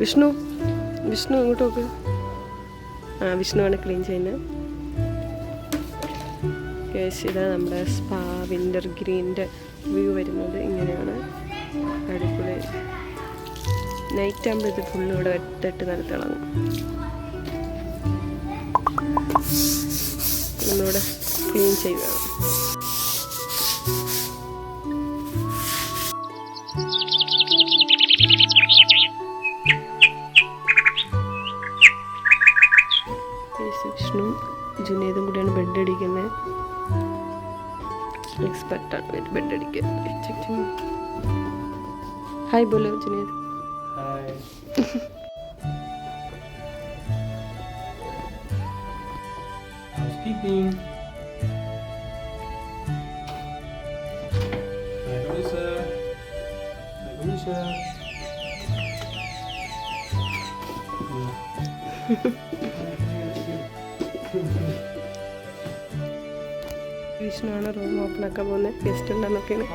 വിഷ്ണു വിഷ്ണു ഇങ്ങോട്ട് നോക്ക്. വിഷ്ണുവാണ് ക്ലീൻ ചെയ്യുന്നത്. ഇതാ നമ്മുടെ സ്പാ വിൻ്റർ ഗ്രീൻ്റെ വ്യൂ വരുന്നത് ഇങ്ങനെയാണ്. അടിപൊളി. നൈറ്റ് ആകുമ്പോൾ ഇത് ഫുള്ള് ഇവിടെ വെട്ടിട്ട് നല്ല തിളങ്ങും. ഒന്നുകൂടെ ക്ലീൻ ചെയ്യുകയാണ്. വിഷ്ണു ജുനേദും കൂടിയാണ് ബെഡ് അടിക്കുന്നത്. എക്സ്പെർട്ടാണ് ബെഡ് അടിക്കാൻ. ഹായ് ബോലോ ജുനേദ്. Housekeeping. വിഷ്ണുവാണ് റൂം ഓപ്പൺ ആക്കാൻ പോകുന്നത്. ഗസ്റ്റ് ഉണ്ടെന്നൊക്കെയാണ്.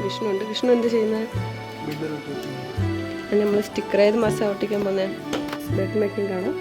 വിഷ്ണു ഉണ്ട്. വിഷ്ണു എന്ത് ചെയ്യുന്നത്? നമ്മൾ സ്റ്റിക്കർ ഏത് മാസം ഒട്ടിക്കാൻ പോകുന്നത്? ബെഡ് മേക്കിംഗ് കാണാം.